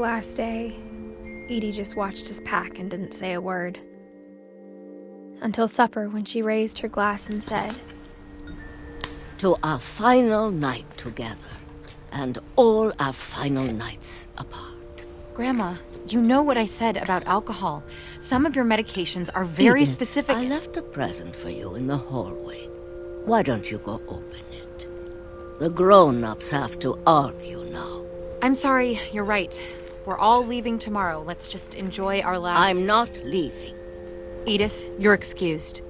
last day, Edie just watched us pack and didn't say a word. Until supper, when she raised her glass and said, "To our final night together, and all our final nights apart." Grandma, you know what I said about alcohol. Some of your medications are very Edith, specific. I left a present for you in the hallway. Why don't you go open it? The grown-ups have to argue now. I'm sorry, you're right. We're all leaving tomorrow. Let's just enjoy our last... I'm not leaving. Edith, you're excused.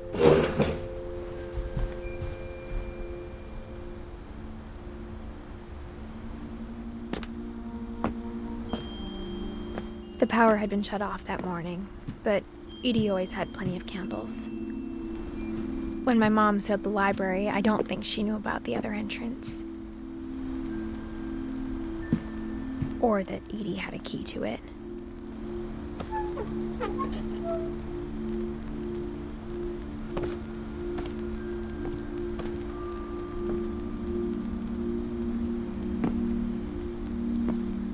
The power had been shut off that morning, but Edie always had plenty of candles. When my mom sealed the library, I don't think she knew about the other entrance. Or that Edie had a key to it.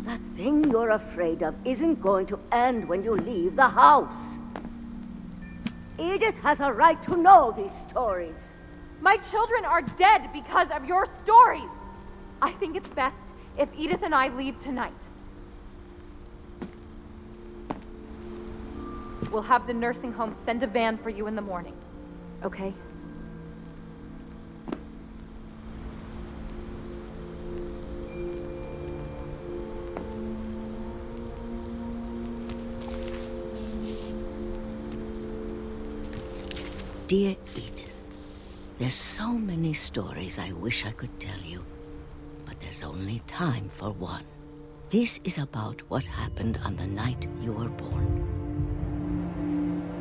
That thing you're afraid of isn't going to end when you leave the house. Edith has a right to know these stories. My children are dead because of your stories. I think it's best if Edith and I leave tonight. We'll have the nursing home send a van for you in the morning, okay? Dear Edith, there's so many stories I wish I could tell you, but there's only time for one. This is about what happened on the night you were born.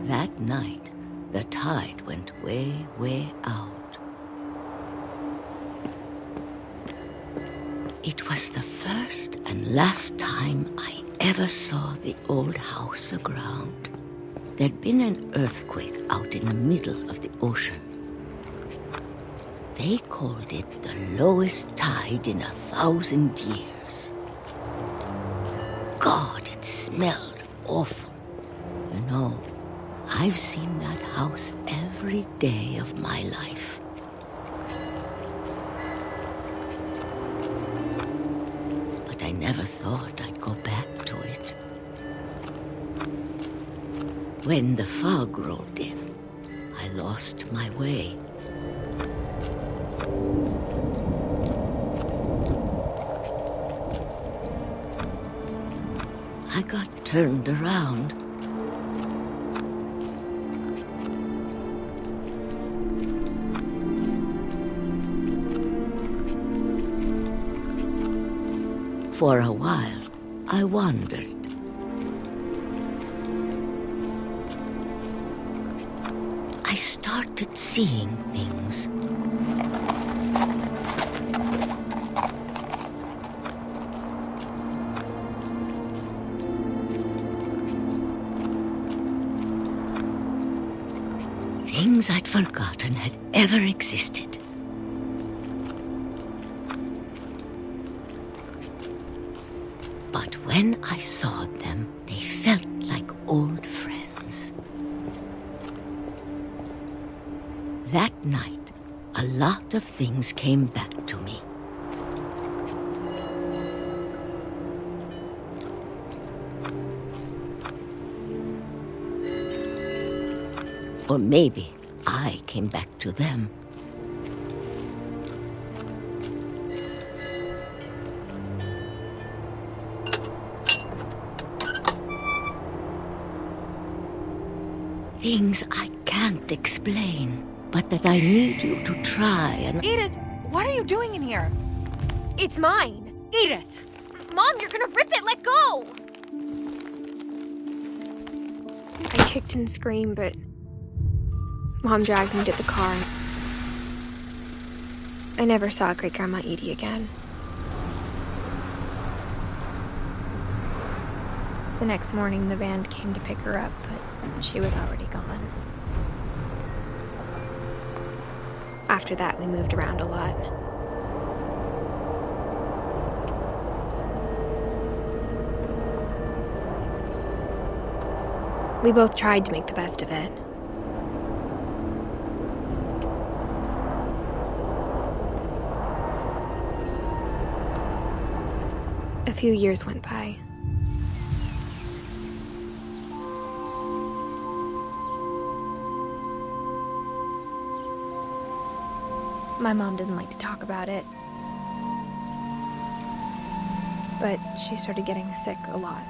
That night, the tide went way, way out. It was the first and last time I ever saw the old house aground. There'd been an earthquake out in the middle of the ocean. They called it the lowest tide in 1,000 years. God, it smelled awful. You know, I've seen that house every day of my life. But I never thought I'd go back to it. When the fog rolled in, I lost my way. I got turned around. For a while, I wandered. I started seeing things. Things I'd forgotten had ever existed. But when I saw them, they felt like old friends. That night, a lot of things came back to me. Or maybe I came back to them. Things I can't explain, but that I need you to try and... Edith, what are you doing in here? It's mine! Edith! Mom, you're gonna rip it! Let go! I kicked and screamed, but Mom dragged me to the car. I never saw Great-Grandma Edie again. The next morning, the van came to pick her up, but she was already gone. After that, we moved around a lot. We both tried to make the best of it. A few years went by. My mom didn't like to talk about it, but she started getting sick a lot.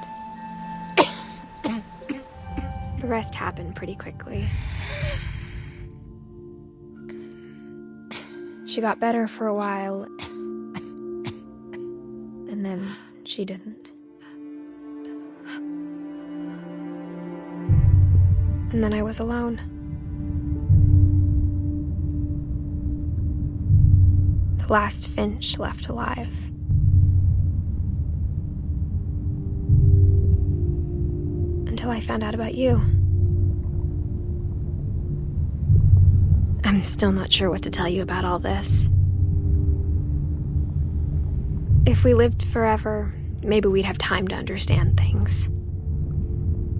The rest happened pretty quickly. She got better for a while, and then she didn't. And then I was alone. The last Finch left alive. Until I found out about you. I'm still not sure what to tell you about all this. If we lived forever, maybe we'd have time to understand things.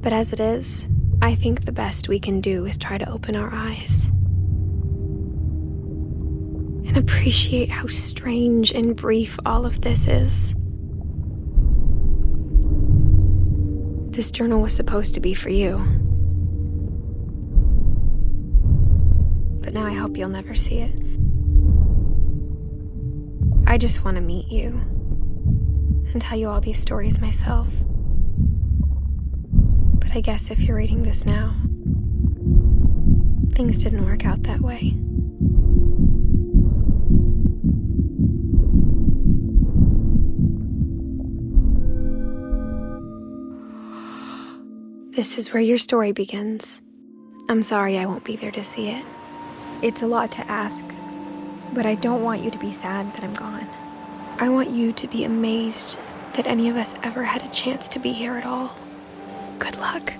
But as it is, I think the best we can do is try to open our eyes. And appreciate how strange and brief all of this is. This journal was supposed to be for you. But now I hope you'll never see it. I just want to meet you and tell you all these stories myself. But I guess if you're reading this now, things didn't work out that way. This is where your story begins. I'm sorry I won't be there to see it. It's a lot to ask, but I don't want you to be sad that I'm gone. I want you to be amazed that any of us ever had a chance to be here at all. Good luck.